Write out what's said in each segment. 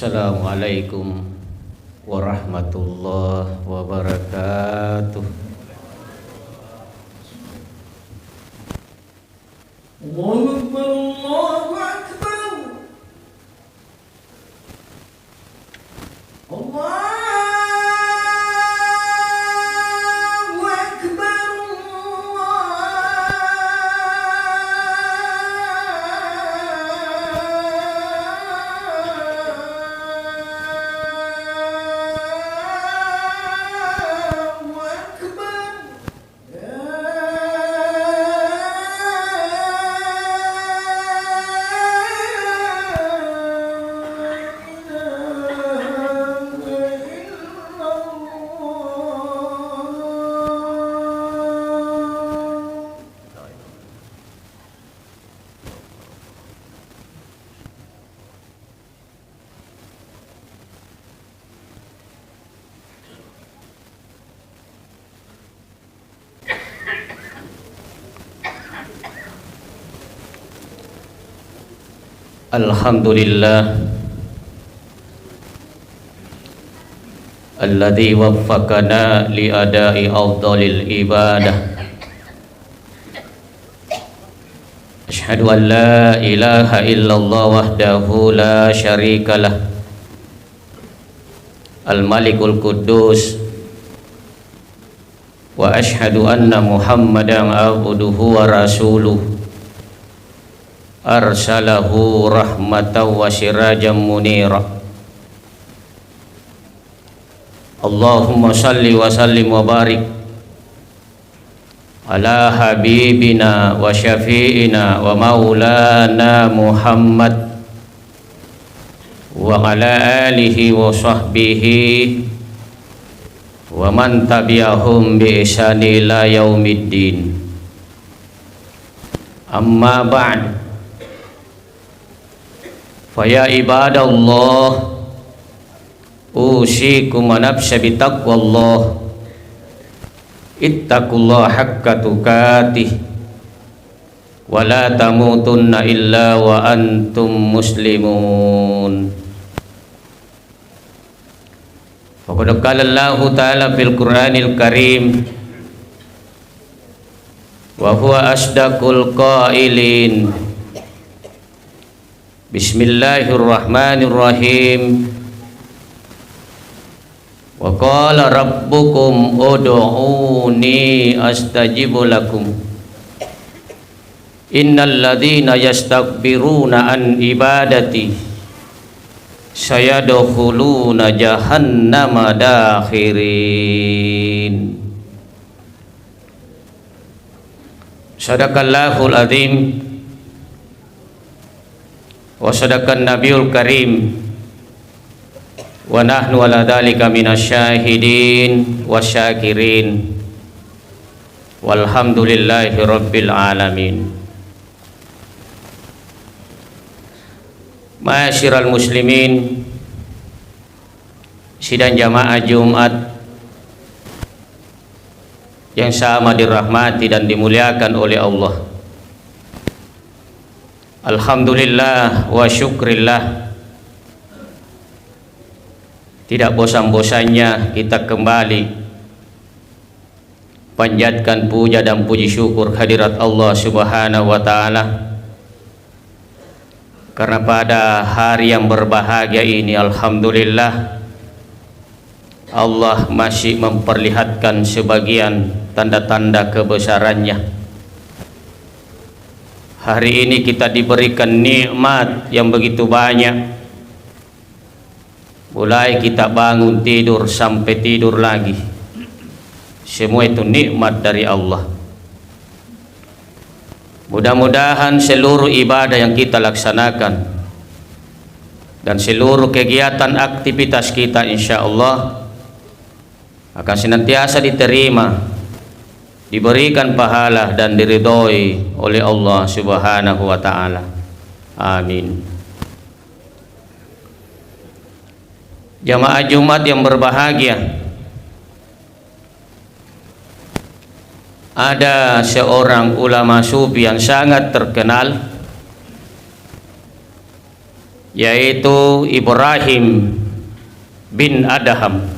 Assalamualaikum warahmatullahi wabarakatuh. Allahu Akbar, Allahu Akbar. Allahu Akbar, Allahu Akbar. Alhamdulillah alladzi waffaqana li ada'i afdhalil ibadah. Asyhadu an la ilaha illallah wahdahu la syarikalah, al-malikul quddus, wa asyhadu anna muhammadan abduhu wa rasuluh arsalahu rahmatan wa sirajan munira. Allahumma salli wa sallim wa barik ala habibina wa syafi'ina wa maulana Muhammad wa ala alihi wa sahbihi wa man tabi'ahum bi ihsani ila yaumiddin. Amma ba'd. Faya ibadallah, usikum wa nafsa bitaqwallah, ittaqullaha haqqa tuqatih, wa la tamutunna illa wa antum muslimun. Faqad qala Allahu ta'ala fil Qur'anil Karim, wa huwa asdaqul qailin. Bismillahirrahmanirrahim. Wa qala rabbukum ud'uni astajibu lakum. Innal ladzina yastakbiruna an ibadati sayadkhuluna jahannama dakhirin. Sadaqallahul azim. Wa sadaqan nabiyul karim, wa nahnu ala dhalika minasyahidin wa syakirin, walhamdulillahi rabbil alamin. Ma'asyiral muslimin, sidang jamaah Jumat yang sama dirahmati dan dimuliakan oleh Allah. Alhamdulillah wa syukrillah, tidak bosan-bosannya kita kembali panjatkan puja dan puji syukur hadirat Allah subhanahu wa ta'ala, karena pada hari yang berbahagia ini alhamdulillah Allah masih memperlihatkan sebagian tanda-tanda kebesarannya. Hari ini kita diberikan nikmat yang begitu banyak. Mulai kita bangun tidur sampai tidur lagi, semua itu nikmat dari Allah. Mudah-mudahan seluruh ibadah yang kita laksanakan dan seluruh kegiatan aktivitas kita insya Allah akan senantiasa diterima, diberikan pahala dan diridhoi oleh Allah subhanahu wa ta'ala. Amin. Jamaah Jumat yang berbahagia, ada seorang ulama sufi yang sangat terkenal yaitu Ibrahim bin Adham.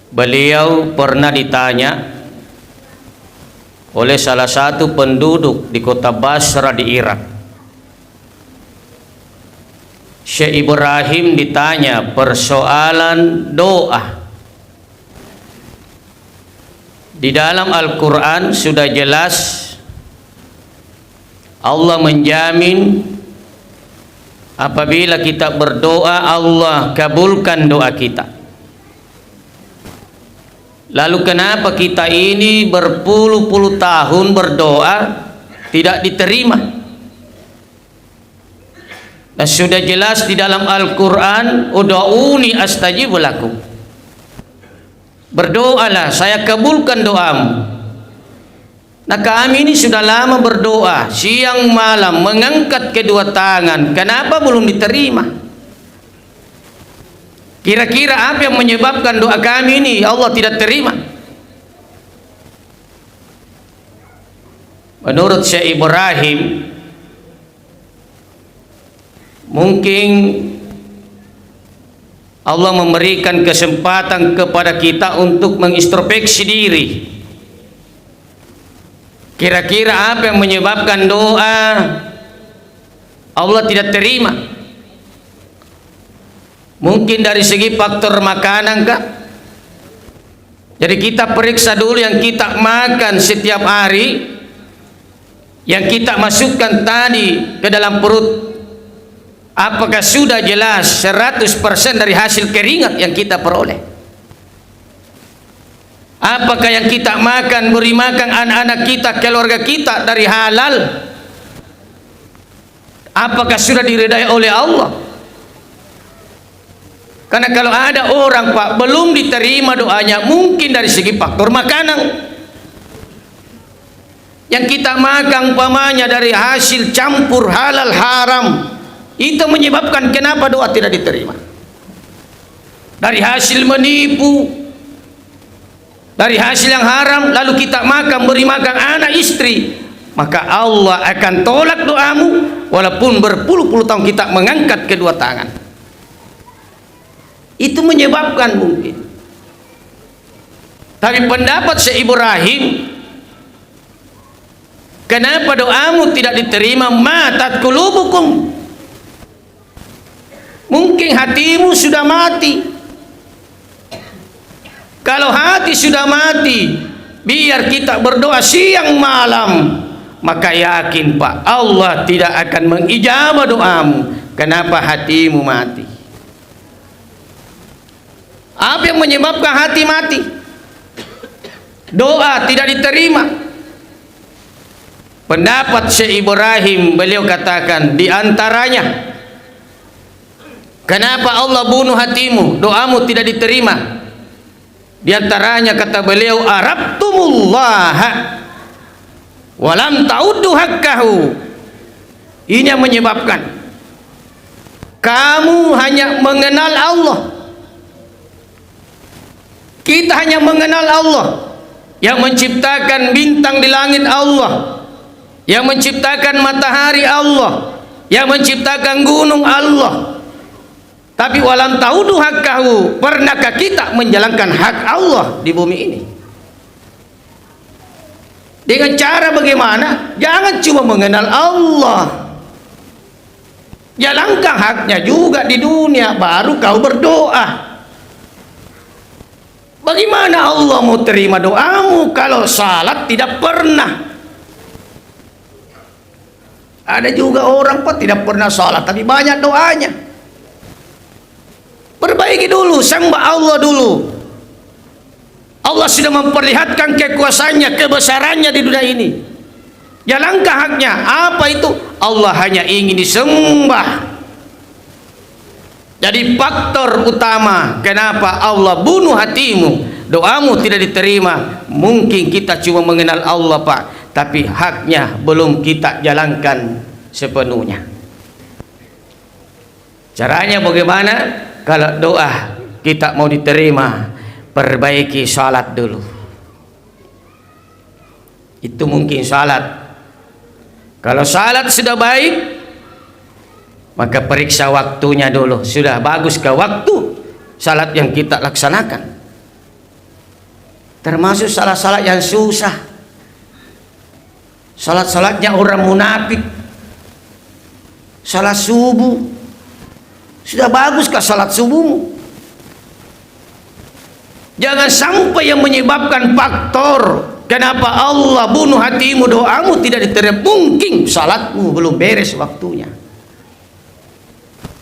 Beliau pernah ditanya oleh salah satu penduduk di kota Basra di Irak. Syekh Ibrahim ditanya persoalan doa. Di dalam Al-Quran sudah jelas Allah menjamin apabila kita berdoa Allah kabulkan doa kita. Lalu kenapa kita ini berpuluh-puluh tahun berdoa tidak diterima? Dan sudah jelas di dalam Al-Quran, ud'uni astajib lakum. Berdoalah, saya kabulkan doamu. Nah, kami ini sudah lama berdoa, siang malam mengangkat kedua tangan. Kenapa belum diterima? Kira-kira apa yang menyebabkan doa kami ini Allah tidak terima? Menurut Syekh Ibrahim, mungkin Allah memberikan kesempatan kepada kita untuk mengintrospeksi diri. Kira-kira apa yang menyebabkan doa Allah tidak terima? Mungkin dari segi faktor makanan kah? Jadi kita periksa dulu yang kita makan setiap hari, yang kita masukkan tadi ke dalam perut, apakah sudah jelas 100% dari hasil keringat yang kita peroleh? Apakah yang kita makan, beri makan anak-anak kita, keluarga kita dari halal? Apakah sudah diridai oleh Allah? Karena kalau ada orang Pak belum diterima doanya, mungkin dari segi faktor makanan. Yang kita makan umpamanya dari hasil campur halal haram, itu menyebabkan kenapa doa tidak diterima. Dari hasil menipu, dari hasil yang haram, lalu kita makan, beri makan anak istri, maka Allah akan tolak doamu walaupun berpuluh-puluh tahun kita mengangkat kedua tangan. Itu menyebabkan mungkin. Tapi pendapat Syekh Ibrahim, kenapa doamu tidak diterima? Matat qulubukum. Mungkin hatimu sudah mati. Kalau hati sudah mati, biar kita berdoa siang malam, maka yakin Pak, Allah tidak akan mengijabah doamu. Kenapa hatimu mati? Apa yang menyebabkan hati mati? Doa tidak diterima. Pendapat Syekh Ibrahim, beliau katakan di antaranya, kenapa Allah bunuh hatimu, doamu tidak diterima? Di antaranya kata beliau, arabtumullaha walam ta'uddu haqqahu. Ini yang menyebabkan kamu hanya mengenal Allah. Kita hanya mengenal Allah, yang menciptakan bintang di langit Allah, yang menciptakan matahari Allah, yang menciptakan gunung Allah. Tapi walam ta'uddu haqqahu, pernahkah kita menjalankan hak Allah di bumi ini? Dengan cara bagaimana? Jangan cuma mengenal Allah, jalankan haknya juga di dunia, baru kau berdoa. Bagaimana Allah mau terima doamu kalau salat tidak pernah? Ada juga orang Pak tidak pernah salat tapi banyak doanya. Perbaiki dulu, sembah Allah dulu. Allah sudah memperlihatkan kekuasaannya, kebesarannya di dunia ini. Jalankan haknya. Apa itu? Allah hanya ingin disembah. Jadi faktor utama kenapa Allah bunuh hatimu, doamu tidak diterima, mungkin kita cuma mengenal Allah Pak, tapi haknya belum kita jalankan sepenuhnya. Caranya bagaimana? Kalau doa kita mau diterima, perbaiki salat dulu. Itu mungkin salat. Kalau salat sudah baik, Maka periksa waktunya dulu, sudah baguskah waktu salat yang kita laksanakan? Termasuk salat-salat yang susah, salat-salatnya orang munafik. Salat subuh, sudah baguskah salat subuhmu? Jangan sampai yang menyebabkan faktor kenapa Allah bunuh hatimu, doamu tidak diterima, mungkin salatmu belum beres waktunya.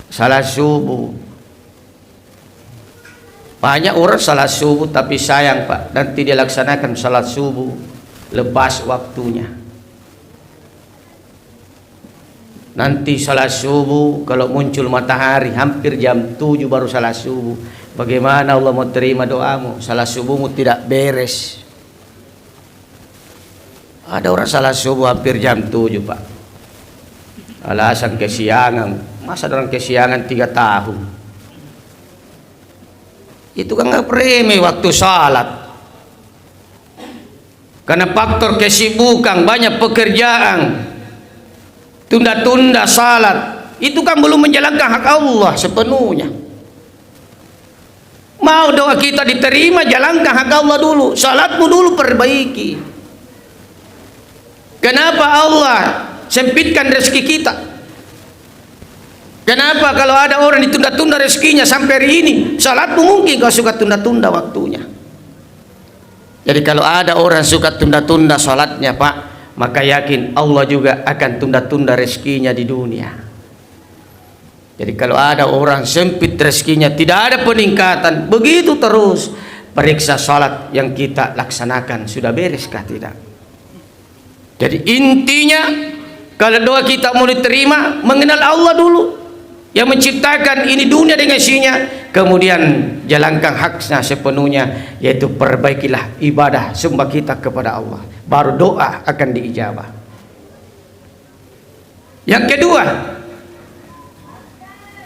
Salat subuh, banyak orang salat subuh tapi sayang Pak, nanti dia laksanakan salat subuh lepas waktunya. Nanti salat subuh kalau muncul matahari hampir jam 7 baru salat subuh. Bagaimana Allah mau terima doamu? Salat subuhmu tidak beres. Ada orang salat subuh hampir jam 7 Pak, alasan kesiangan. Masa orang kesiangan 3 tahun? Itu kan nggak remeh waktu salat. Karena faktor kesibukan, banyak pekerjaan, tunda-tunda salat, itu kan belum menjalankan hak Allah sepenuhnya. Mau doa kita diterima, jalankan hak Allah dulu, salatmu dulu perbaiki. Kenapa Allah sempitkan rezeki kita? Kenapa kalau ada orang ditunda-tunda rezekinya sampai hari ini, salatmu mungkin kau suka tunda-tunda waktunya. Jadi kalau ada orang suka tunda-tunda salatnya Pak, maka yakin Allah juga akan tunda-tunda rezekinya di dunia. Jadi kalau ada orang sempit rezekinya, tidak ada peningkatan, begitu terus, periksa salat yang kita laksanakan sudah bereskah tidak. Jadi intinya kalau doa kita mau diterima, mengenal Allah dulu yang menciptakan ini dunia dengan isinya, kemudian jalankan haknya sepenuhnya, yaitu perbaikilah ibadah sembah kita kepada Allah, baru doa akan diijabah. Yang kedua,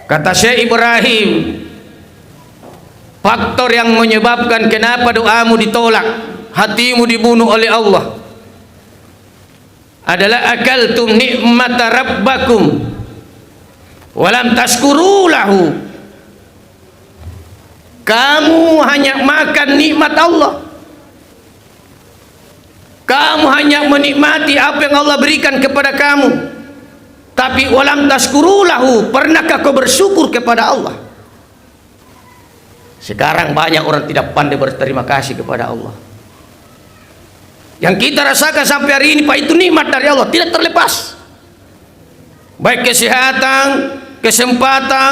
kata Syekh Ibrahim, faktor yang menyebabkan kenapa doamu ditolak, hatimu dibunuh oleh Allah adalah akaltum nikmata rabbakum walam tashkuru lahu. Kamu hanya makan nikmat Allah, kamu hanya menikmati apa yang Allah berikan kepada kamu, tapi walam tashkuru lahu, pernahkah kau bersyukur kepada Allah? Sekarang banyak orang tidak pandai berterima kasih kepada Allah. Yang kita rasakan sampai hari ini Pak, itu nikmat dari Allah, tidak terlepas. Baik kesehatan, kesempatan,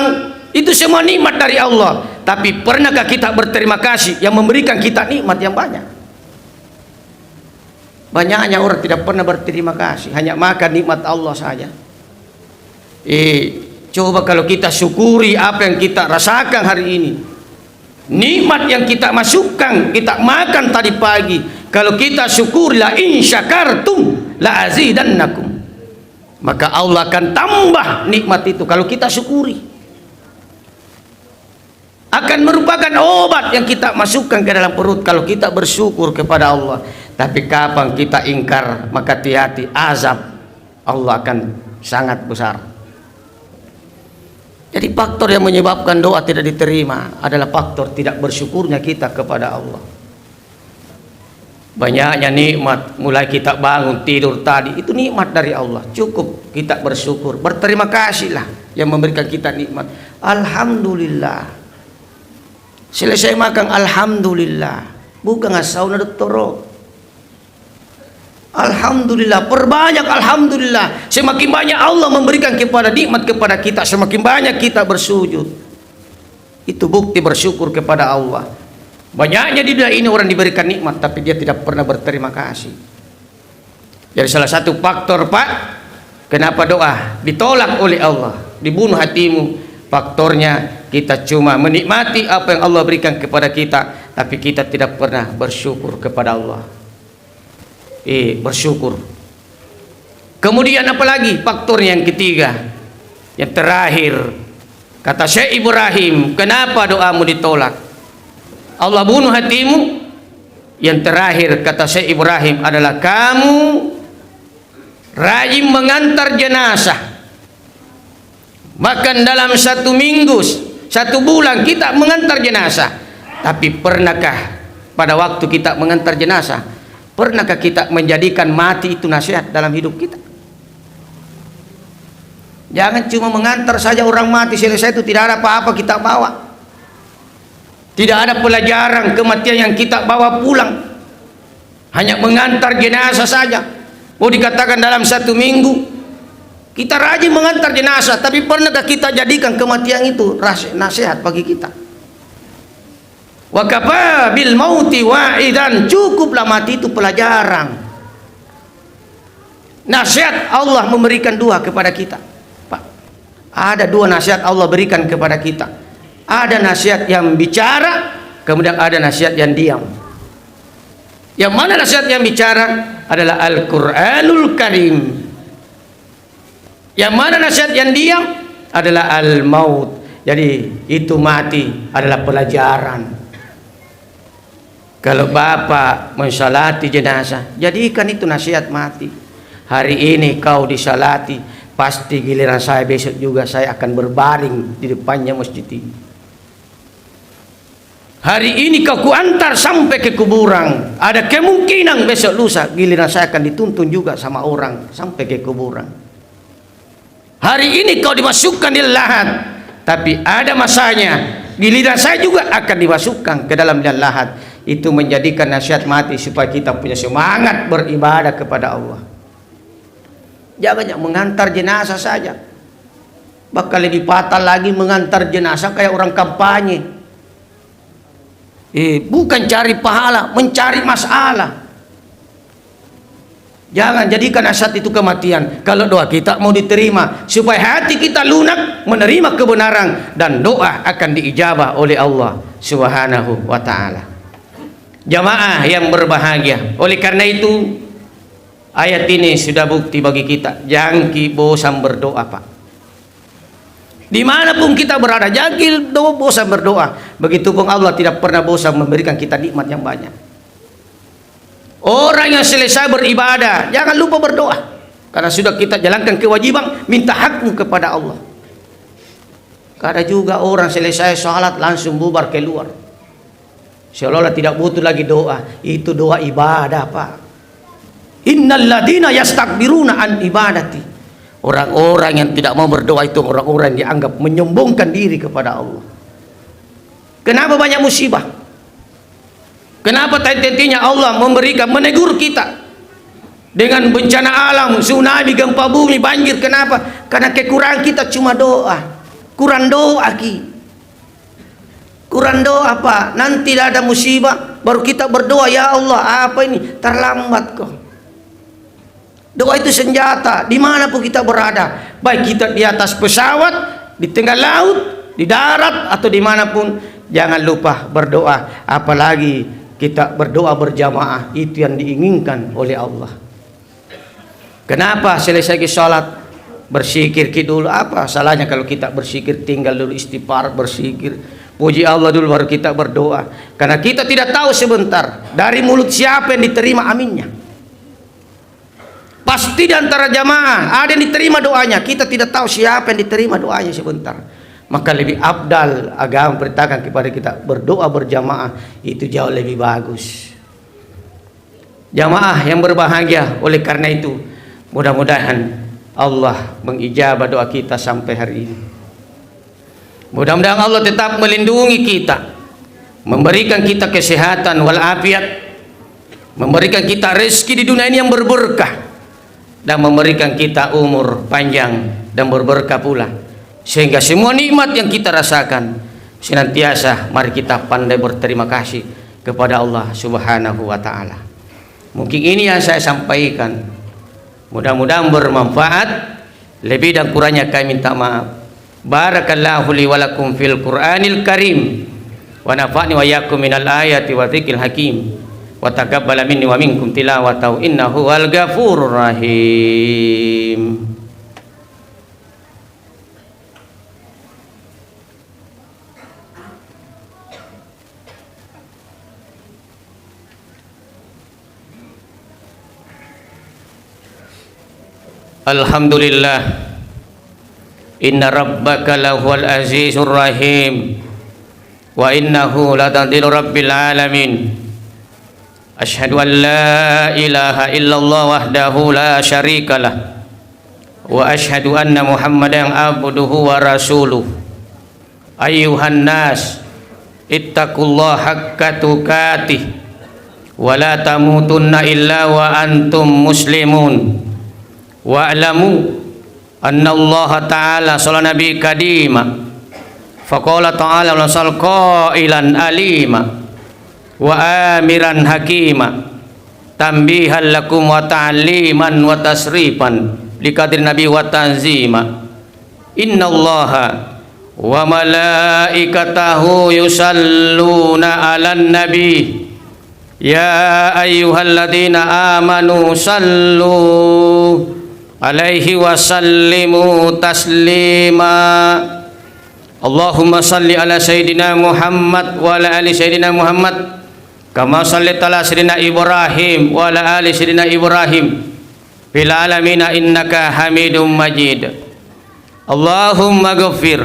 itu semua nikmat dari Allah. Tapi pernahkah kita berterima kasih yang memberikan kita nikmat yang banyak? Banyaknya orang tidak pernah berterima kasih, hanya makan nikmat Allah saja. Coba kalau kita syukuri apa yang kita rasakan hari ini, nikmat yang kita masukkan, kita makan tadi pagi, kalau kita syukuri, la in syakartum la azidannakum, maka Allah akan tambah nikmat itu. Kalau kita syukuri, akan merupakan obat yang kita masukkan ke dalam perut kalau kita bersyukur kepada Allah. Tapi kapan kita ingkar, maka hati-hati, azab Allah akan sangat besar. Jadi faktor yang menyebabkan doa tidak diterima adalah faktor tidak bersyukurnya kita kepada Allah. Banyaknya nikmat, mulai kita bangun tidur tadi, itu nikmat dari Allah. Cukup kita bersyukur, berterima kasihlah yang memberikan kita nikmat. Alhamdulillah. Selesai makan, alhamdulillah. Bukan asauna doktoro. Alhamdulillah, perbanyak alhamdulillah. Semakin banyak Allah memberikan kepada nikmat kepada kita, semakin banyak kita bersujud. Itu bukti bersyukur kepada Allah. Banyaknya di dunia ini orang diberikan nikmat tapi dia tidak pernah berterima kasih. Jadi salah satu faktor Pak, kenapa doa ditolak oleh Allah, dibunuh hatimu, faktornya kita cuma menikmati apa yang Allah berikan kepada kita, tapi kita tidak pernah bersyukur kepada Allah. Bersyukur. Kemudian apalagi faktornya yang ketiga, yang terakhir, kata Syekh Ibrahim, kenapa doamu ditolak, Allah bunuh hatimu? Yang terakhir kata Syekh Ibrahim adalah kamu rajin mengantar jenazah, Bahkan dalam satu minggu, satu bulan kita mengantar jenazah. Tapi pernahkah pada waktu kita mengantar jenazah, pernahkah kita menjadikan mati itu nasihat dalam hidup kita? Jangan cuma mengantar saja orang mati selesai itu tidak ada apa-apa kita bawa. Tidak ada pelajaran kematian yang kita bawa pulang. Hanya mengantar jenazah saja. Mau dikatakan dalam satu minggu kita rajin mengantar jenazah, tapi pernahkah kita jadikan kematian itu nasihat bagi kita? Wa kafa bil mauti wa'idan, cukuplah mati itu pelajaran. Nasihat Allah memberikan dua kepada kita. Pak, ada dua nasihat Allah berikan kepada kita. Ada nasihat yang bicara, kemudian ada nasihat yang diam. Yang mana nasihat yang bicara adalah Al-Qur'anul Karim. Yang mana nasihat yang diam adalah al-maut. Jadi itu mati adalah pelajaran. Kalau bapak mensalati jenazah, jadikan itu nasihat mati. Hari ini kau disalati, pasti giliran saya besok juga saya akan berbaring di depannya masjid ini. Hari ini kau kuantar sampai ke kuburan, ada kemungkinan besok lusa giliran saya akan dituntun juga sama orang sampai ke kuburan. Hari ini kau dimasukkan di lahat, tapi ada masanya giliran saya juga akan dimasukkan ke dalam lahat. Itu menjadikan nasihat mati supaya kita punya semangat beribadah kepada Allah. Jangan mengantar jenazah saja. Bakal lebih fatal lagi mengantar jenazah kayak orang kampanye. Bukan cari pahala, mencari masalah. Jangan jadikan nasihat itu kematian. Kalau doa kita mau diterima, supaya hati kita lunak menerima kebenaran, dan doa akan diijabah oleh Allah Subhanahu wa ta'ala. Jamaah yang berbahagia, oleh karena itu ayat ini sudah bukti bagi kita. Jangan bosan berdoa, Pak. Dimanapun kita berada, jangan bosan berdoa. Begitupun Allah tidak pernah bosan memberikan kita nikmat yang banyak. Orang yang selesai beribadah, jangan lupa berdoa, karena sudah kita jalankan kewajiban minta hakmu kepada Allah. Ada juga orang selesai sholat langsung bubar keluar, seolah-olah tidak butuh lagi doa. Itu doa ibadah, Pak. Innal ladina yastakbiruna an ibadati. Orang-orang yang tidak mau berdoa itu orang-orang yang dianggap menyombongkan diri kepada Allah. Kenapa banyak musibah? Kenapa tentunya Allah menegur kita dengan bencana alam, tsunami, gempa bumi, banjir? Kenapa? Karena kekurangan kita cuma doa. Kurang doa kurang doa, Pak. Nanti ada musibah baru kita berdoa, ya Allah apa ini, terlambat kok. Doa itu senjata dimanapun kita berada, baik kita di atas pesawat, di tengah laut, di darat, atau dimanapun. Jangan lupa berdoa, apalagi kita berdoa berjamaah. Itu yang diinginkan oleh Allah. Kenapa selesai sholat bersikir dulu? Apa salahnya kalau kita bersikir, tinggal dulu istighfar, bersikir, puji Allah dulu baru kita berdoa. Karena kita tidak tahu sebentar dari mulut siapa yang diterima aminnya. Pasti di antara jamaah ada yang diterima doanya, kita tidak tahu siapa yang diterima doanya sebentar. Maka lebih abdal, agama perintahkan kepada kita berdoa berjamaah, itu jauh lebih bagus. Jamaah yang berbahagia, oleh karena itu mudah-mudahan Allah mengijabah doa kita sampai hari ini. Mudah-mudahan Allah tetap melindungi kita, memberikan kita kesehatan walafiat, memberikan kita rezeki di dunia ini yang berberkah, dan memberikan kita umur panjang dan berberkah pula, sehingga semua nikmat yang kita rasakan senantiasa mari kita pandai berterima kasih kepada Allah Subhanahu wa ta'ala. Mungkin ini yang saya sampaikan, mudah-mudahan bermanfaat. Lebih dan kurangnya kami minta maaf. Barakallahu li wa lakum fil Qur'anil Karim, wa nafa'ni wa iyyakum minal ayati wa dzikril hakim, wa taqabbala minni wa minkum tilawatahu innahu wal ghafurur rahim. Alhamdulillah inna rabbaka lahuwal azizur rahim wa innahu latanzilu rabbil alamin. Asyhadu an la ilaha illallah wahdahu la syarikalah wa asyhadu anna muhammadan abduhu wa rasuluh. Ayyuhan nas ittaqullaha haqqa tuqatih wa la tamutunna illa wa antum muslimun. Wa'lamu anna Allah ta'ala sallallahu nabi kadima faqala ta'ala wasal qailan alima wa amiran hakima tambihan lakum wa ta'liman wa tasrifan likadri nabi wa tanzima. Innallaha wa malaikatahu yusalluna 'alan nabi ya ayyuhalladzina amanu sallu alaihi wa sallimu taslima. Allahumma salli ala sayyidina Muhammad wa ala ali sayyidina Muhammad kama shallaita ala sayyidina Ibrahim wa ala ali sayyidina Ibrahim fil alamin innaka Hamidum Majid. Allahumma ghfir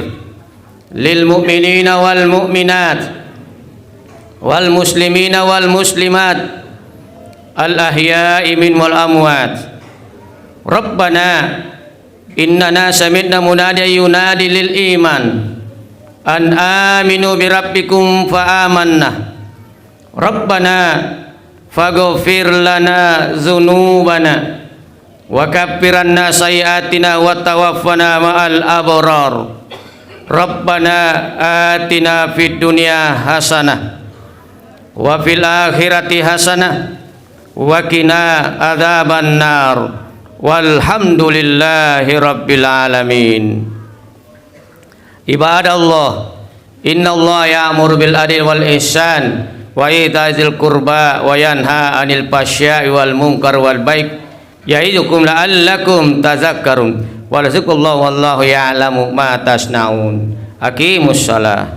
lil mu'minina wal mu'minat wal muslimina wal muslimat al ahya'i min wal amwat. Rabbana innana sami'na munadiyan yunadi lil iman an aminu bi rabbikum fa amanna. Rabbana faghfir lana dzunubana wa kaffir anna sayyi'atina wa tawaffana ma'al abrar. Rabbana atina fid dunya hasanah wa fil akhirati hasanah wa qina adzaban nar. Walhamdulillahi rabbil alamin. Ibadallah, innallaha ya'muru bil adli wal ihsan wa ita'izil qurba wa yanha 'anil fahsya'i wal munkar wal baik ya'idukum la'allakum tadhakkarun. Wa rizqullahu wallahu ya'lamu ma tasnaun. Aqimus shalah.